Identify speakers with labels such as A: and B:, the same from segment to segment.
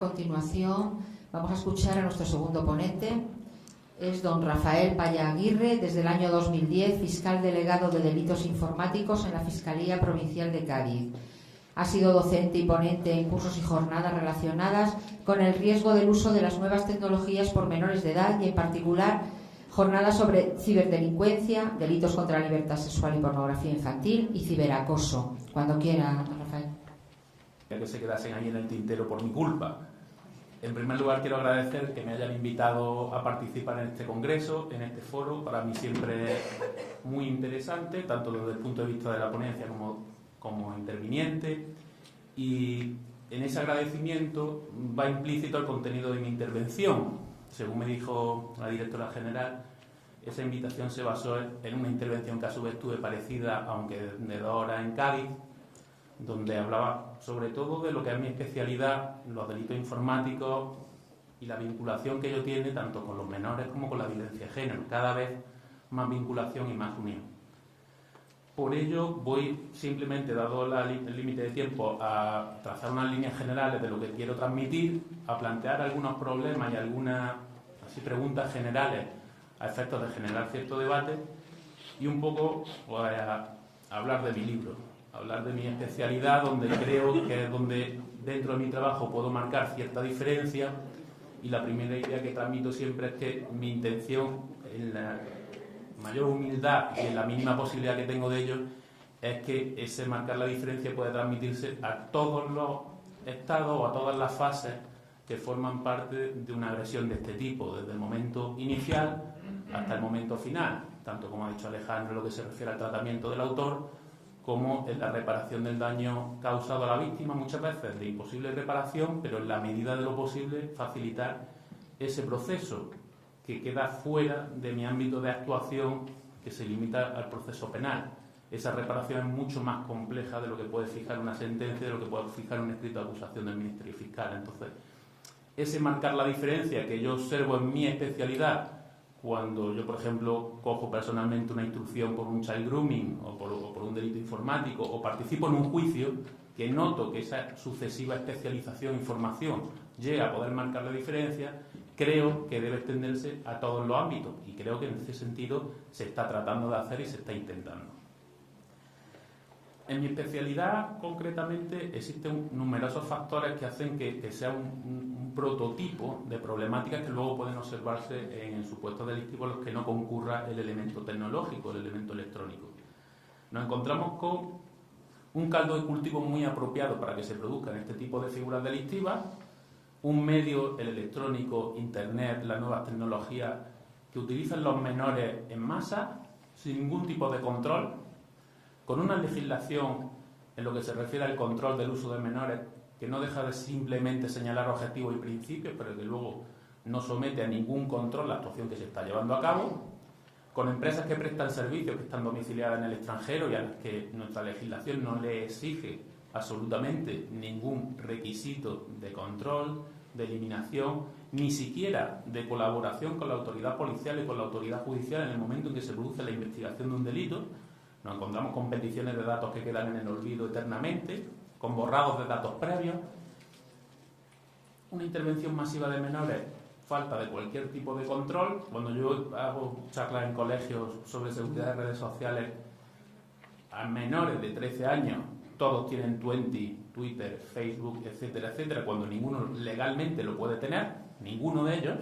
A: A continuación vamos a escuchar a nuestro segundo ponente. Es don Rafael Paya Aguirre, desde el año 2010, fiscal delegado de delitos informáticos en la Fiscalía Provincial de Cádiz. Ha sido docente y ponente en cursos y jornadas relacionadas con el riesgo del uso de las nuevas tecnologías por menores de edad y, en particular, jornadas sobre ciberdelincuencia, delitos contra la libertad sexual y pornografía infantil y ciberacoso. Cuando quiera, don Rafael.
B: Que se quedasen ahí en el tintero por mi culpa. En primer lugar, quiero agradecer que me hayan invitado a participar en este congreso, en este foro. Para mí siempre es muy interesante, tanto desde el punto de vista de la ponencia como interviniente. Y en ese agradecimiento va implícito el contenido de mi intervención. Según me dijo la directora general, esa invitación se basó en una intervención que a su vez tuve parecida, aunque de 2 horas, en Cádiz, donde hablaba sobre todo de lo que es mi especialidad, los delitos informáticos y la vinculación que ello tiene tanto con los menores como con la violencia de género. Cada vez más vinculación y más unión. Por ello voy simplemente, dado el límite de tiempo, a trazar unas líneas generales de lo que quiero transmitir, a plantear algunos problemas y algunas preguntas generales a efectos de generar cierto debate y un poco pues, a hablar de mi libro. Hablar de mi especialidad, donde creo que es donde dentro de mi trabajo puedo marcar cierta diferencia, y la primera idea que transmito siempre es que mi intención, en la mayor humildad y en la mínima posibilidad que tengo de ello, es que ese marcar la diferencia pueda transmitirse a todos los estados o a todas las fases que forman parte de una agresión de este tipo, desde el momento inicial hasta el momento final, tanto como ha dicho Alejandro en lo que se refiere al tratamiento del autor, como en la reparación del daño causado a la víctima, muchas veces de imposible reparación, pero en la medida de lo posible facilitar ese proceso que queda fuera de mi ámbito de actuación, que se limita al proceso penal. Esa reparación es mucho más compleja de lo que puede fijar una sentencia, de lo que puede fijar un escrito de acusación del Ministerio Fiscal. Entonces, ese marcar la diferencia que yo observo en mi especialidad, cuando yo, por ejemplo, cojo personalmente una instrucción por un child grooming o por un delito informático, o participo en un juicio, que noto que esa sucesiva especialización y formación llega a poder marcar la diferencia, creo que debe extenderse a todos los ámbitos, y creo que en ese sentido se está tratando de hacer y se está intentando. En mi especialidad, concretamente, existen numerosos factores que hacen que sea un prototipo de problemáticas que luego pueden observarse en supuestos delictivos en los que no concurra el elemento tecnológico, el elemento electrónico. Nos encontramos con un caldo de cultivo muy apropiado para que se produzcan este tipo de figuras delictivas, un medio, el electrónico, Internet, las nuevas tecnologías, que utilizan los menores en masa, sin ningún tipo de control, con una legislación en lo que se refiere al control del uso de menores que no deja de simplemente señalar objetivos y principios, pero que luego no somete a ningún control la actuación que se está llevando a cabo, con empresas que prestan servicios que están domiciliadas en el extranjero y a las que nuestra legislación no le exige absolutamente ningún requisito de control, de eliminación, ni siquiera de colaboración con la autoridad policial y con la autoridad judicial en el momento en que se produce la investigación de un delito. Nos encontramos con peticiones de datos que quedan en el olvido eternamente, con borrados de datos previos, una intervención masiva de menores, falta de cualquier tipo de control. Cuando yo hago charlas en colegios sobre seguridad de redes sociales, a menores de 13 años, todos tienen Twitter, Facebook, etcétera, etcétera, cuando ninguno legalmente lo puede tener, ninguno de ellos,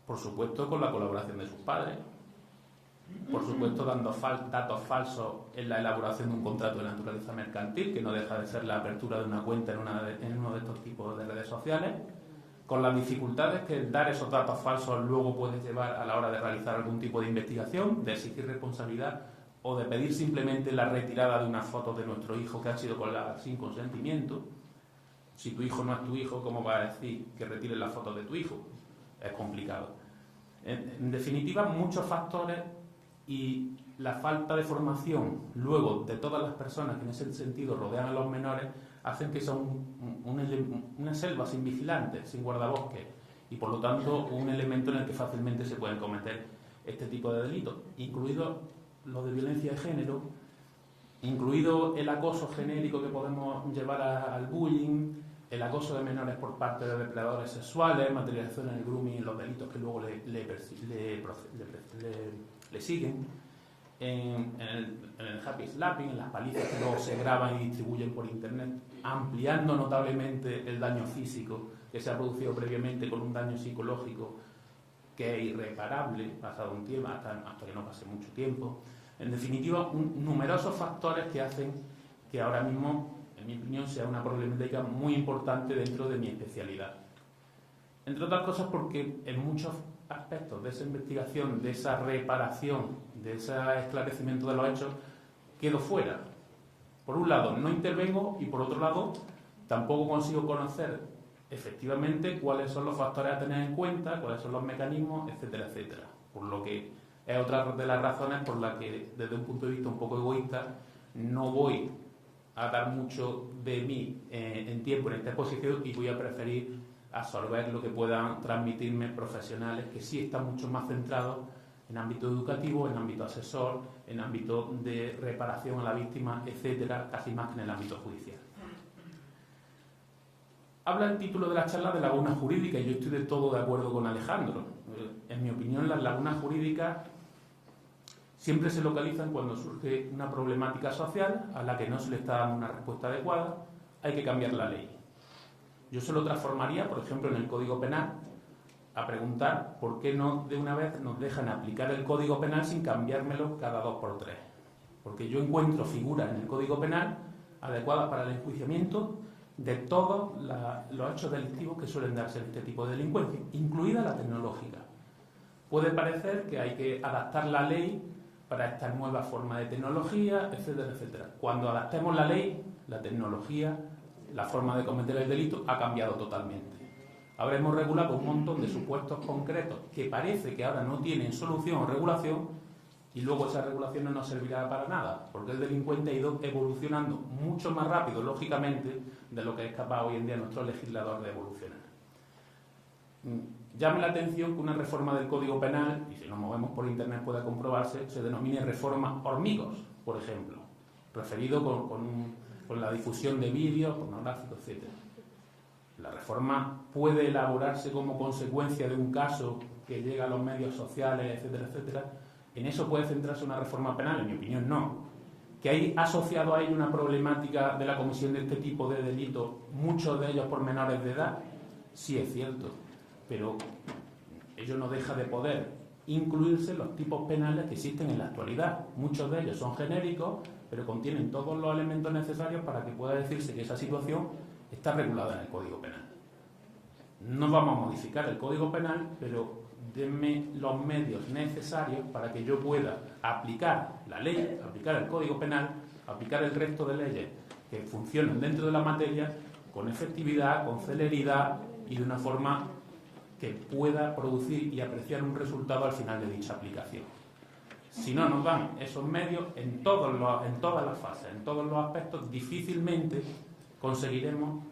B: por supuesto con la colaboración de sus padres. Por supuesto, dando datos falsos en la elaboración de un contrato de naturaleza mercantil, que no deja de ser la apertura de una cuenta en uno de estos tipos de redes sociales, con las dificultades que dar esos datos falsos luego puede llevar a la hora de realizar algún tipo de investigación, de exigir responsabilidad o de pedir simplemente la retirada de unas fotos de nuestro hijo que han sido colgadas sin consentimiento. Si tu hijo no es tu hijo, ¿cómo vas a decir que retires las fotos de tu hijo? Es complicado. En definitiva, muchos factores y la falta de formación luego de todas las personas que en ese sentido rodean a los menores hacen que sea una selva sin vigilantes, sin guardabosques, y por lo tanto un elemento en el que fácilmente se pueden cometer este tipo de delitos, incluidos los de violencia de género, incluido el acoso genérico que podemos llevar al bullying, el acoso de menores por parte de depredadores sexuales, materialización en el grooming, los delitos que luego le siguen, en el happy slapping, en las palizas que luego se graban y distribuyen por internet, ampliando notablemente el daño físico que se ha producido previamente con un daño psicológico que es irreparable, pasado un tiempo, hasta que no pase mucho tiempo. En definitiva, numerosos factores que hacen que ahora mismo, en mi opinión, sea una problemática muy importante dentro de mi especialidad. Entre otras cosas porque en muchos aspectos de esa investigación, de esa reparación, de ese esclarecimiento de los hechos, quedo fuera. Por un lado, no intervengo y por otro lado, tampoco consigo conocer efectivamente cuáles son los factores a tener en cuenta, cuáles son los mecanismos, etcétera, etcétera. Por lo que es otra de las razones por las que, desde un punto de vista un poco egoísta, no voy a dar mucho de mí en tiempo en esta exposición y voy a preferir absorber lo que puedan transmitirme profesionales que sí están mucho más centrados en ámbito educativo, en ámbito asesor, en ámbito de reparación a la víctima, etcétera, casi más que en el ámbito judicial. Habla el título de la charla de lagunas jurídicas y yo estoy del todo de acuerdo con Alejandro. En mi opinión, las lagunas jurídicas siempre se localizan cuando surge una problemática social a la que no se le está dando una respuesta adecuada, hay que cambiar la ley. Yo se lo transformaría, por ejemplo, en el Código Penal, a preguntar por qué no de una vez nos dejan aplicar el Código Penal sin cambiármelo cada 2 por 3. Porque yo encuentro figuras en el Código Penal adecuadas para el enjuiciamiento de todos los hechos delictivos que suelen darse en este tipo de delincuencia, incluida la tecnológica. Puede parecer que hay que adaptar la ley para esta nueva forma de tecnología, etcétera, etcétera. Cuando adaptemos la ley, la tecnología, la forma de cometer el delito ha cambiado totalmente. Ahora hemos regulado un montón de supuestos concretos que parece que ahora no tienen solución o regulación y luego esa regulación no nos servirá para nada, porque el delincuente ha ido evolucionando mucho más rápido, lógicamente, de lo que es capaz hoy en día nuestro legislador de evolucionar. Llame la atención que una reforma del Código Penal, y si nos movemos por internet puede comprobarse, se denomine reforma hormigos, por ejemplo, referido con la difusión de vídeos pornográficos, etc. La reforma puede elaborarse como consecuencia de un caso que llega a los medios sociales, etcétera, etcétera. ¿En eso puede centrarse una reforma penal? En mi opinión, no. ¿Que hay asociado a ello una problemática de la comisión de este tipo de delitos, muchos de ellos por menores de edad? Sí, es cierto, pero ello no deja de poder incluirse en los tipos penales que existen en la actualidad. Muchos de ellos son genéricos, pero contienen todos los elementos necesarios para que pueda decirse que esa situación está regulada en el Código Penal. No vamos a modificar el Código Penal, pero denme los medios necesarios para que yo pueda aplicar la ley, aplicar el Código Penal, aplicar el resto de leyes que funcionan dentro de la materia con efectividad, con celeridad y de una forma que pueda producir y apreciar un resultado al final de dicha aplicación. Si no nos dan esos medios en todas las fases, en todos los aspectos, difícilmente conseguiremos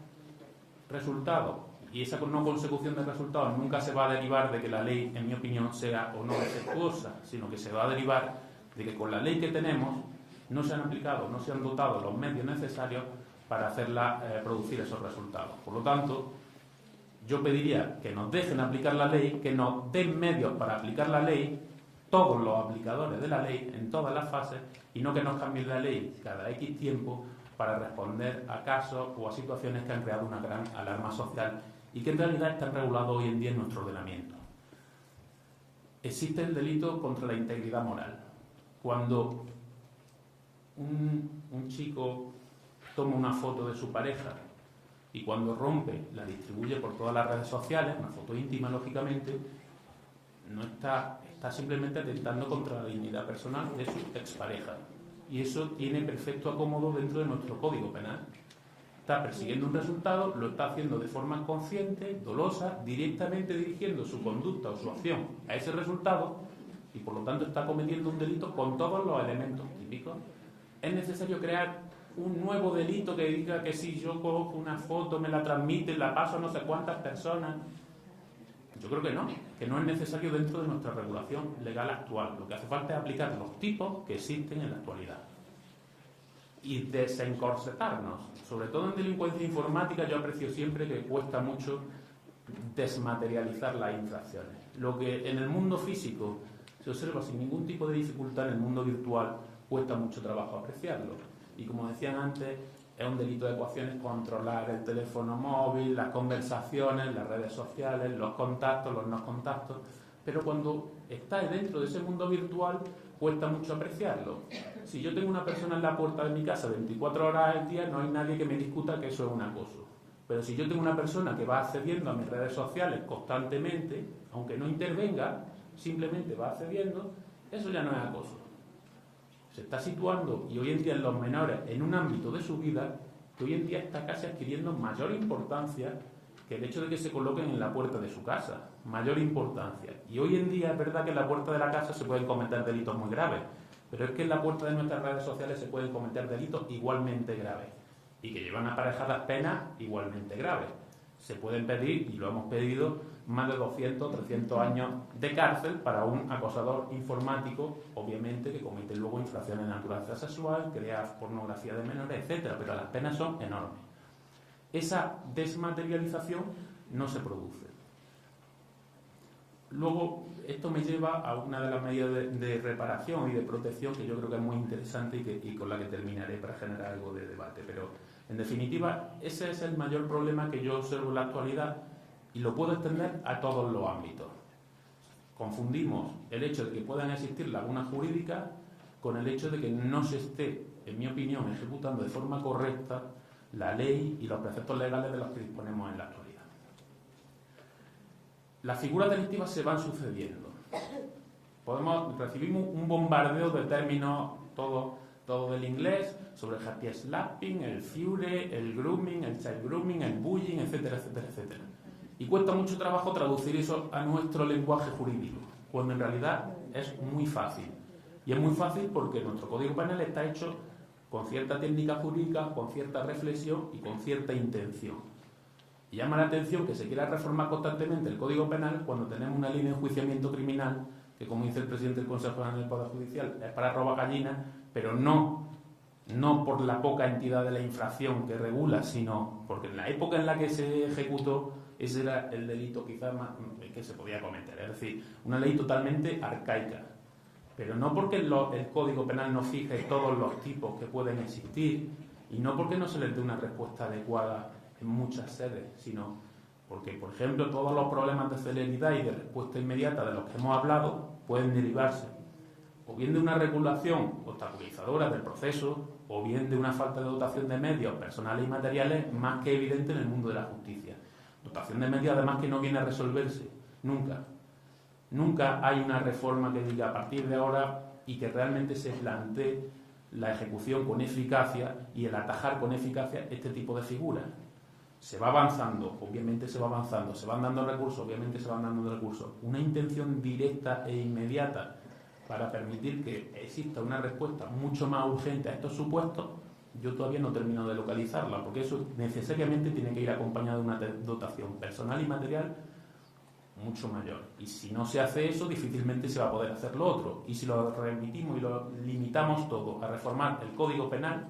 B: resultados. Y esa no consecución de resultados nunca se va a derivar de que la ley, en mi opinión, sea o no defectuosa, sino que se va a derivar de que con la ley que tenemos no se han aplicado, no se han dotado los medios necesarios para hacerla producir esos resultados. Por lo tanto, yo pediría que nos dejen aplicar la ley, que nos den medios para aplicar la ley, todos los aplicadores de la ley, en todas las fases, y no que nos cambien la ley cada X tiempo para responder a casos o a situaciones que han creado una gran alarma social y que en realidad están regulados hoy en día en nuestro ordenamiento. Existe el delito contra la integridad moral. Cuando un chico toma una foto de su pareja y cuando rompe la distribuye por todas las redes sociales, una foto íntima lógicamente, no está simplemente atentando contra la dignidad personal de su expareja. Y eso tiene perfecto acomodo dentro de nuestro Código Penal. Está persiguiendo un resultado, lo está haciendo de forma consciente, dolosa, directamente dirigiendo su conducta o su acción a ese resultado y por lo tanto está cometiendo un delito con todos los elementos típicos. ¿Es necesario crear un nuevo delito que diga que si yo cojo una foto, me la transmite, la paso a no sé cuántas personas? Yo creo que no es necesario dentro de nuestra regulación legal actual. Lo que hace falta es aplicar los tipos que existen en la actualidad. y desencorsetarnos. Sobre todo en delincuencia informática yo aprecio siempre que cuesta mucho desmaterializar las infracciones. Lo que en el mundo físico se observa sin ningún tipo de dificultad, en el mundo virtual cuesta mucho trabajo apreciarlo. Y como decían antes, es un delito de ecuaciones controlar el teléfono móvil, las conversaciones, las redes sociales, los contactos, los no contactos, pero cuando estás dentro de ese mundo virtual cuesta mucho apreciarlo. Si yo tengo una persona en la puerta de mi casa 24 horas al día, no hay nadie que me discuta que eso es un acoso. Pero si yo tengo una persona que va accediendo a mis redes sociales constantemente, aunque no intervenga, simplemente va accediendo, eso ya no es acoso. Se está situando, y hoy en día en los menores, en un ámbito de su vida que hoy en día está casi adquiriendo mayor importancia que el hecho de que se coloquen en la puerta de su casa. Mayor importancia. Y hoy en día es verdad que en la puerta de la casa se pueden cometer delitos muy graves, pero es que en la puerta de nuestras redes sociales se pueden cometer delitos igualmente graves y que llevan aparejadas penas igualmente graves. Se pueden pedir, y lo hemos pedido, más de 200 o 300 años de cárcel para un acosador informático, obviamente, que comete luego infracciones de naturaleza sexual, crea pornografía de menores, etcétera, pero las penas son enormes. Esa desmaterialización no se produce. Luego, esto me lleva a una de las medidas de reparación y de protección que yo creo que es muy interesante y con la que terminaré para generar algo de debate. Pero, en definitiva, ese es el mayor problema que yo observo en la actualidad y lo puedo extender a todos los ámbitos. Confundimos el hecho de que puedan existir lagunas jurídicas con el hecho de que no se esté, en mi opinión, ejecutando de forma correcta la ley y los preceptos legales de los que disponemos en la actualidad. Las figuras delictivas se van sucediendo. Recibimos un bombardeo de términos, todo del inglés, sobre el happy slapping, el fiure, el grooming, el child grooming, el bullying, etcétera, etcétera, etcétera. Y cuesta mucho trabajo traducir eso a nuestro lenguaje jurídico, cuando en realidad es muy fácil. Y es muy fácil porque nuestro Código Penal está hecho con cierta técnica jurídica, con cierta reflexión y con cierta intención. Y llama la atención que se quiera reformar constantemente el Código Penal cuando tenemos una ley de enjuiciamiento criminal que, como dice el presidente del Consejo General del Poder Judicial, es para robar gallinas, pero no por la poca entidad de la infracción que regula, sino porque en la época en la que se ejecutó ese era el delito quizás más que se podía cometer. Es decir, una ley totalmente arcaica. Pero no porque el Código Penal no fije todos los tipos que pueden existir y no porque no se les dé una respuesta adecuada en muchas sedes, sino porque, por ejemplo, todos los problemas de celeridad y de respuesta inmediata de los que hemos hablado pueden derivarse o bien de una regulación obstaculizadora del proceso o bien de una falta de dotación de medios personales y materiales más que evidente en el mundo de la justicia. Dotación de medios, además, que no viene a resolverse nunca. Nunca hay una reforma que diga a partir de ahora y que realmente se plantee la ejecución con eficacia y el atajar con eficacia este tipo de figuras. Se va avanzando, obviamente se va avanzando, se van dando recursos, obviamente se van dando recursos. Una intención directa e inmediata para permitir que exista una respuesta mucho más urgente a estos supuestos, yo todavía no termino de localizarla, porque eso necesariamente tiene que ir acompañado de una dotación personal y material mucho mayor. Y si no se hace eso, difícilmente se va a poder hacer lo otro. Y si lo remitimos y lo limitamos todo a reformar el Código Penal,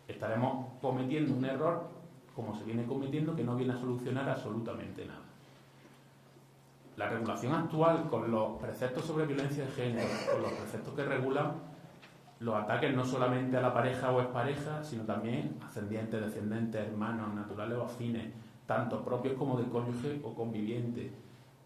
B: estaremos cometiendo un error, como se viene cometiendo, que no viene a solucionar absolutamente nada. La regulación actual, con los preceptos sobre violencia de género, con los preceptos que regulan los ataques no solamente a la pareja o expareja, sino también ascendientes, descendientes, hermanos, naturales o afines, tanto propios como del cónyuge o conviviente,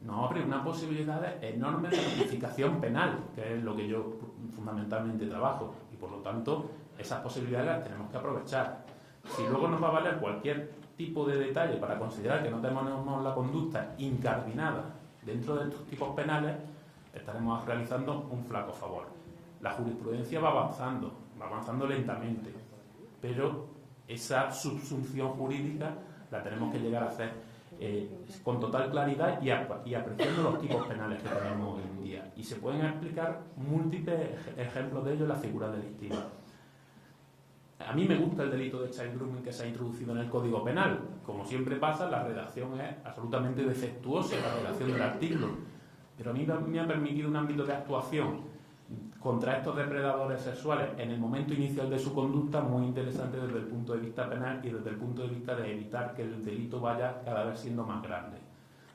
B: nos abre una posibilidad enorme de tipificación penal, que es lo que yo fundamentalmente trabajo, y por lo tanto esas posibilidades las tenemos que aprovechar. Si luego nos va a valer cualquier tipo de detalle para considerar que no tenemos la conducta incardinada dentro de estos tipos penales, estaremos realizando un flaco favor. La jurisprudencia va avanzando lentamente, pero esa subsunción jurídica la tenemos que llegar a hacer con total claridad y apreciando los tipos penales que tenemos hoy en día. Y se pueden explicar múltiples ejemplos de ello en la figura delictiva. A mí me gusta el delito de child grooming que se ha introducido en el Código Penal. Como siempre pasa, la redacción es absolutamente defectuosa, la redacción del artículo. Pero a mí me ha permitido un ámbito de actuación contra estos depredadores sexuales en el momento inicial de su conducta muy interesante desde el punto de vista penal y desde el punto de vista de evitar que el delito vaya cada vez siendo más grande.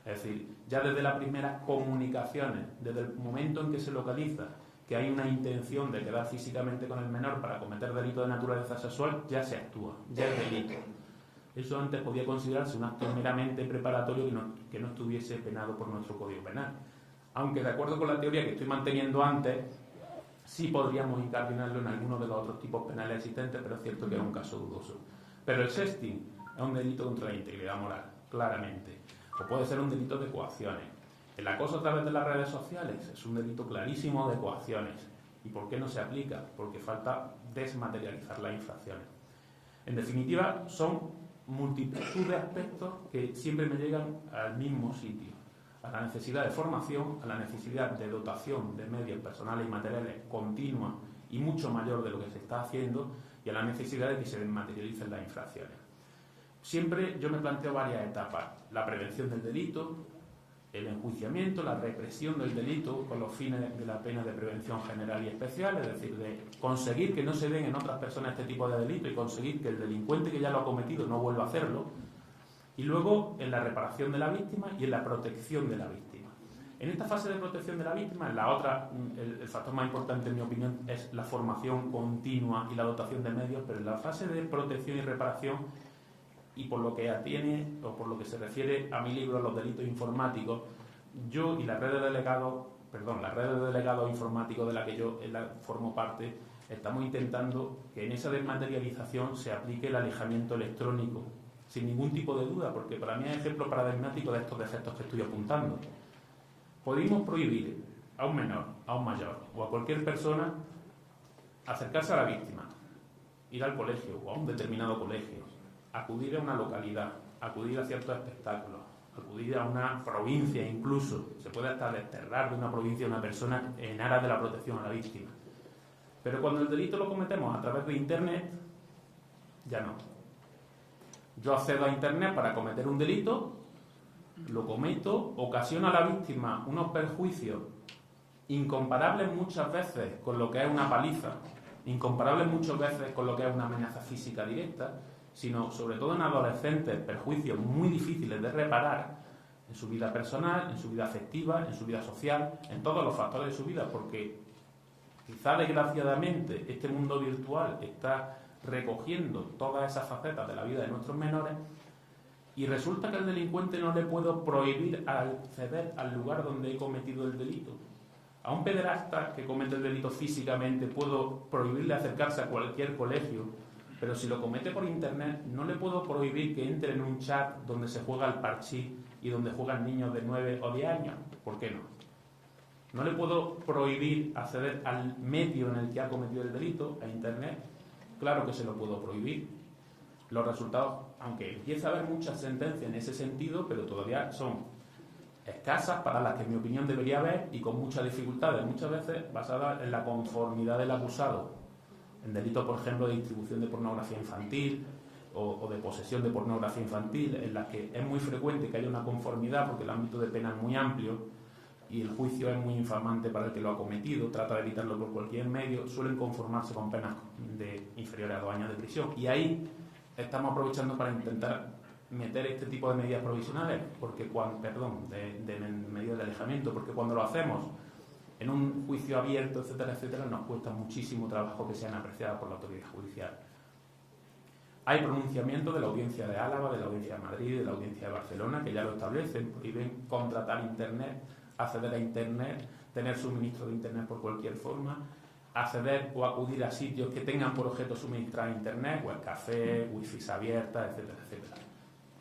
B: Es decir, ya desde las primeras comunicaciones, desde el momento en que se localiza que hay una intención de quedar físicamente con el menor para cometer delito de naturaleza sexual, ya se actúa, ya es delito. Eso antes podía considerarse un acto meramente preparatorio que no estuviese penado por nuestro Código Penal. Aunque, de acuerdo con la teoría que estoy manteniendo antes, sí podríamos incardinarlo en algunos de los otros tipos penales existentes, pero es cierto que es un caso dudoso. Pero el sexting es un delito contra la integridad moral, claramente. O puede ser un delito de coacciones. El acoso a través de las redes sociales es un delito clarísimo de coacciones. ¿Y por qué no se aplica? Porque falta desmaterializar las infracciones. En definitiva, son multitud de aspectos que siempre me llegan al mismo sitio, a la necesidad de formación, a la necesidad de dotación de medios personales y materiales continua y mucho mayor de lo que se está haciendo, y a la necesidad de que se desmaterialicen las infracciones. Siempre yo me planteo varias etapas: la prevención del delito, el enjuiciamiento, la represión del delito con los fines de la pena de prevención general y especial, es decir, de conseguir que no se den en otras personas este tipo de delito y conseguir que el delincuente que ya lo ha cometido no vuelva a hacerlo, y luego en la reparación de la víctima y en la protección de la víctima. En esta fase de protección de la víctima, el factor más importante en mi opinión es la formación continua y la dotación de medios, pero en la fase de protección y reparación, y por lo que atiene o por lo que se refiere a mi libro Los delitos informáticos, yo y la red de delegados informáticos de la que yo formo parte, estamos intentando que en esa desmaterialización se aplique el alejamiento electrónico, sin ningún tipo de duda, porque para mí es ejemplo paradigmático de estos defectos que estoy apuntando. Podemos prohibir a un menor, a un mayor o a cualquier persona acercarse a la víctima, ir al colegio o a un determinado colegio, acudir a una localidad, acudir a ciertos espectáculos, acudir a una provincia incluso. Se puede hasta desterrar de una provincia a una persona en aras de la protección a la víctima. Pero cuando el delito lo cometemos a través de Internet, ya no. Yo accedo a Internet para cometer un delito, lo cometo, ocasiona a la víctima unos perjuicios incomparables muchas veces con lo que es una paliza, incomparables muchas veces con lo que es una amenaza física directa, sino sobre todo en adolescentes, perjuicios muy difíciles de reparar en su vida personal, en su vida afectiva, en su vida social, en todos los factores de su vida, porque quizá desgraciadamente este mundo virtual está recogiendo todas esas facetas de la vida de nuestros menores, y resulta que al delincuente no le puedo prohibir acceder al lugar donde he cometido el delito. A un pederasta que comete el delito físicamente puedo prohibirle acercarse a cualquier colegio, pero si lo comete por Internet no le puedo prohibir que entre en un chat donde se juega al parchís y donde juegan niños de 9 o 10 años. ¿Por qué no? No le puedo prohibir acceder al medio en el que ha cometido el delito, a Internet. Claro que se lo puedo prohibir. Los resultados, aunque empieza a haber muchas sentencias en ese sentido, pero todavía son escasas para las que en mi opinión debería haber, y con muchas dificultades, muchas veces basadas en la conformidad del acusado. En delitos, por ejemplo, de distribución de pornografía infantil o de posesión de pornografía infantil, en las que es muy frecuente que haya una conformidad porque el ámbito de pena es muy amplio y el juicio es muy infamante para el que lo ha cometido, trata de evitarlo por cualquier medio, suelen conformarse con penas de inferiores a 2 años de prisión. Y ahí estamos aprovechando para intentar meter este tipo de medidas provisionales, de medidas de alejamiento, porque cuando lo hacemos en un juicio abierto, etcétera, etcétera, nos cuesta muchísimo trabajo que sean apreciadas por la autoridad judicial. Hay pronunciamientos de la Audiencia de Álava, de la Audiencia de Madrid, de la Audiencia de Barcelona, que ya lo establecen, prohíben contratar Internet, acceder a Internet, tener suministro de Internet por cualquier forma, acceder o acudir a sitios que tengan por objeto suministrar Internet, webcafé, wifi abiertas, etcétera, etcétera.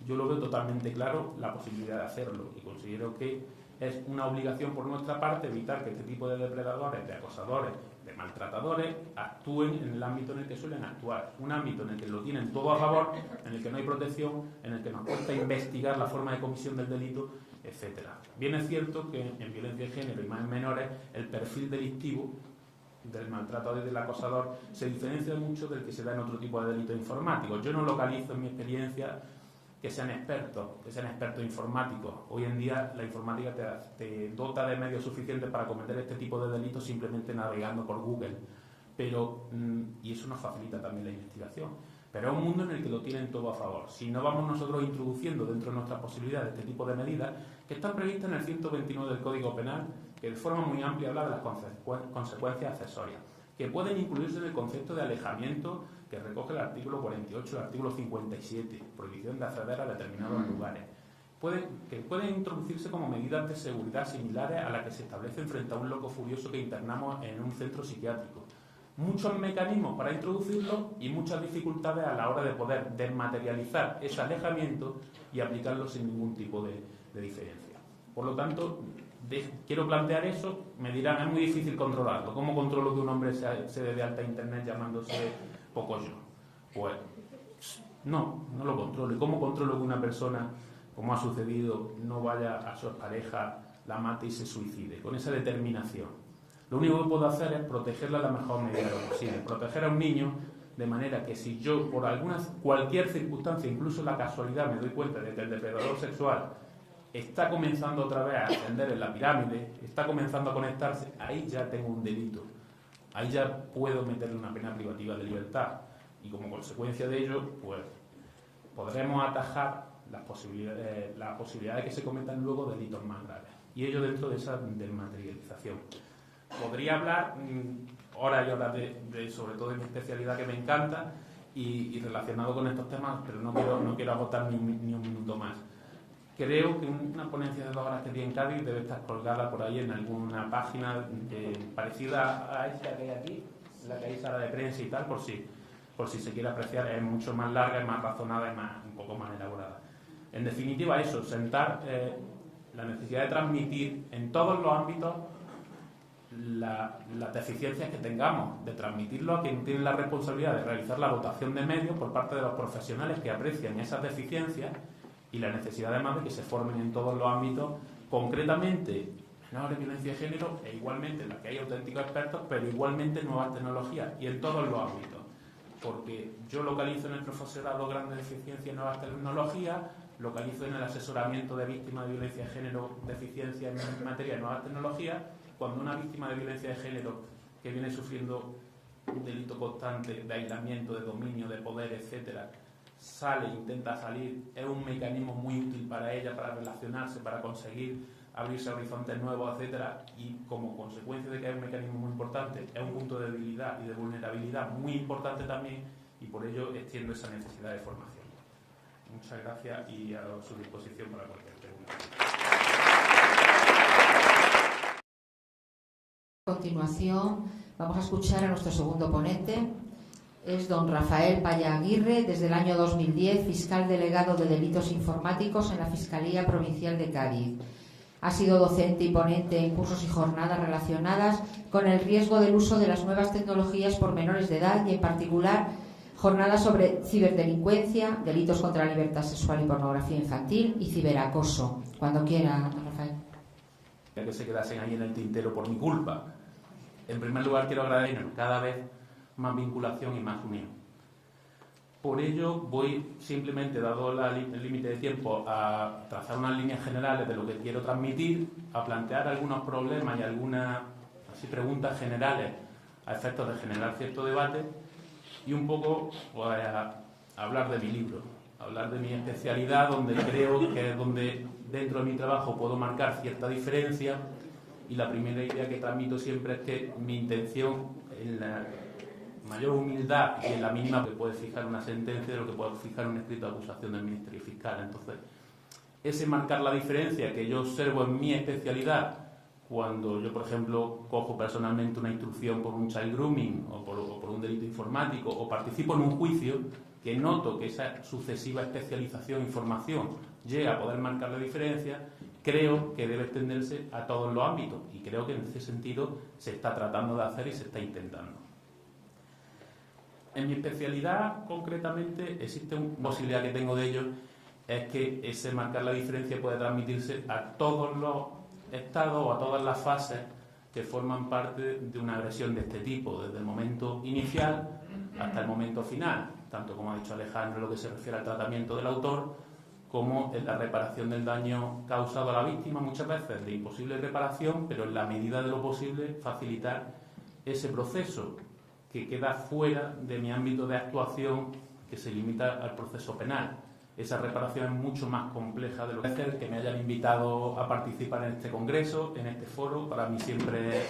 B: Yo lo veo totalmente claro la posibilidad de hacerlo, y considero que es una obligación por nuestra parte evitar que este tipo de depredadores, de acosadores, de maltratadores actúen en el ámbito en el que suelen actuar. Un ámbito en el que lo tienen todo a favor, en el que no hay protección, en el que nos cuesta investigar la forma de comisión del delito, etcétera. Bien es cierto que en violencia de género y más en menores el perfil delictivo del maltratador y del acosador se diferencia mucho del que se da en otro tipo de delitos informáticos. Yo no localizo en mi experiencia que que sean expertos informáticos. Hoy en día la informática te dota de medios suficientes para cometer este tipo de delitos simplemente navegando por Google. Y eso nos facilita también la investigación. Pero es un mundo en el que lo tienen todo a favor. Si no vamos nosotros introduciendo dentro de nuestras posibilidades este tipo de medidas que están previstas en el 129 del Código Penal, que de forma muy amplia habla de las consecuencias accesorias, que pueden incluirse en el concepto de alejamiento que recoge el artículo 48, el artículo 57, prohibición de acceder a determinados lugares. Pueden introducirse como medidas de seguridad similares a las que se establecen frente a un loco furioso que internamos en un centro psiquiátrico. Muchos mecanismos para introducirlo y muchas dificultades a la hora de poder desmaterializar ese alejamiento y aplicarlo sin ningún tipo de diferencia. Por lo tanto, quiero plantear eso. Me dirán, es muy difícil controlarlo. ¿Cómo controlo que un hombre se dé de alta a internet llamándose Pocoyo? Pues no lo controlo. ¿Y cómo controlo que una persona, como ha sucedido, no vaya a su pareja, la mate y se suicide? Con esa determinación. Lo único que puedo hacer es protegerla de la mejor medida posible. Proteger a un niño de manera que si yo, por cualquier circunstancia, incluso la casualidad, me doy cuenta de que el depredador sexual está comenzando otra vez a ascender en la pirámide, está comenzando a conectarse, ahí ya tengo un delito. Ahí ya puedo meterle una pena privativa de libertad. Y como consecuencia de ello, pues podremos atajar la posibilidad de que se cometan luego delitos más graves. Y ello dentro de esa desmaterialización. Podría hablar horas y horas sobre todo de mi especialidad, que me encanta, y relacionado con estos temas, pero no quiero agotar ni un minuto más. Creo que una ponencia de 2 horas que tiene en Cádiz debe estar colgada por ahí en alguna página parecida a esta que hay aquí, la que hay sala de prensa y tal, por si se quiere apreciar. Es mucho más larga, es más razonada y un poco más elaborada. En definitiva, eso, sentar la necesidad de transmitir en todos los ámbitos las deficiencias que tengamos, de transmitirlo a quien tiene la responsabilidad de realizar la dotación de medios por parte de los profesionales que aprecian esas deficiencias, y la necesidad además de que se formen en todos los ámbitos, concretamente menores de violencia de género, e igualmente en las que hay auténticos expertos, pero igualmente nuevas tecnologías, y en todos los ámbitos. Porque yo localizo en el profesorado grandes deficiencias en nuevas tecnologías, localizo en el asesoramiento de víctimas de violencia de género deficiencias en materia de nuevas tecnologías. Cuando una víctima de violencia de género que viene sufriendo un delito constante de aislamiento, de dominio, de poder, etcétera, intenta salir, es un mecanismo muy útil para ella, para relacionarse, para conseguir abrirse a horizontes nuevos, etcétera, y como consecuencia de que es un mecanismo muy importante, es un punto de debilidad y de vulnerabilidad muy importante también, y por ello extiendo esa necesidad de formación. Muchas gracias y a su disposición para cualquier pregunta.
A: A continuación vamos a escuchar a nuestro segundo ponente. Es don Rafael Paya Aguirre, desde el año 2010, fiscal delegado de delitos informáticos en la Fiscalía Provincial de Cádiz. Ha sido docente y ponente en cursos y jornadas relacionadas con el riesgo del uso de las nuevas tecnologías por menores de edad, y en particular jornadas sobre ciberdelincuencia, delitos contra la libertad sexual y pornografía infantil y ciberacoso. Cuando quiera, don Rafael.
B: Que se quedasen ahí en el tintero por mi culpa. En primer lugar, quiero agradecer cada vez más vinculación y más unión. Por ello, voy simplemente, dado el límite de tiempo, a trazar unas líneas generales de lo que quiero transmitir, a plantear algunos problemas y algunas preguntas generales a efectos de generar cierto debate, y un poco pues, a hablar de mi libro, a hablar de mi especialidad, donde creo que es donde dentro de mi trabajo puedo marcar cierta diferencia. Y la primera idea que transmito siempre es que mi intención, en la mayor humildad y en la mínima que puede fijar una sentencia, de lo que puede fijar un escrito de acusación del Ministerio Fiscal. Entonces, ese marcar la diferencia que yo observo en mi especialidad, cuando yo, por ejemplo, cojo personalmente una instrucción por un child grooming o por un delito informático, o participo en un juicio, que noto que esa sucesiva especialización y formación llega a poder marcar la diferencia, creo que debe extenderse a todos los ámbitos, y creo que en ese sentido se está tratando de hacer y se está intentando. En mi especialidad, concretamente, existe una posibilidad que tengo de ello, es que ese marcar la diferencia puede transmitirse a todos los estados o a todas las fases que forman parte de una agresión de este tipo, desde el momento inicial hasta el momento final, tanto como ha dicho Alejandro en lo que se refiere al tratamiento del autor, como en la reparación del daño causado a la víctima, muchas veces de imposible reparación, pero en la medida de lo posible facilitar ese proceso que queda fuera de mi ámbito de actuación, que se limita al proceso penal. Esa reparación es mucho más compleja de lo que hacer. Que me hayan invitado a participar en este congreso, en este foro, para mí siempre es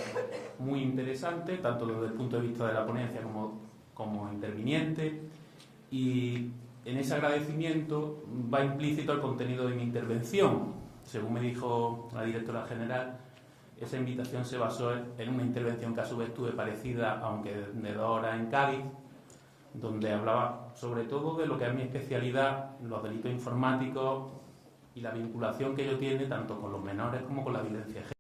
B: muy interesante, tanto desde el punto de vista de la ponencia como interviniente, y en ese agradecimiento va implícito el contenido de mi intervención. Según me dijo la directora general, esa invitación se basó en una intervención que a su vez tuve parecida, aunque de 2 horas, en Cádiz, donde hablaba sobre todo de lo que es mi especialidad, los delitos informáticos y la vinculación que ello tiene tanto con los menores como con la violencia de género.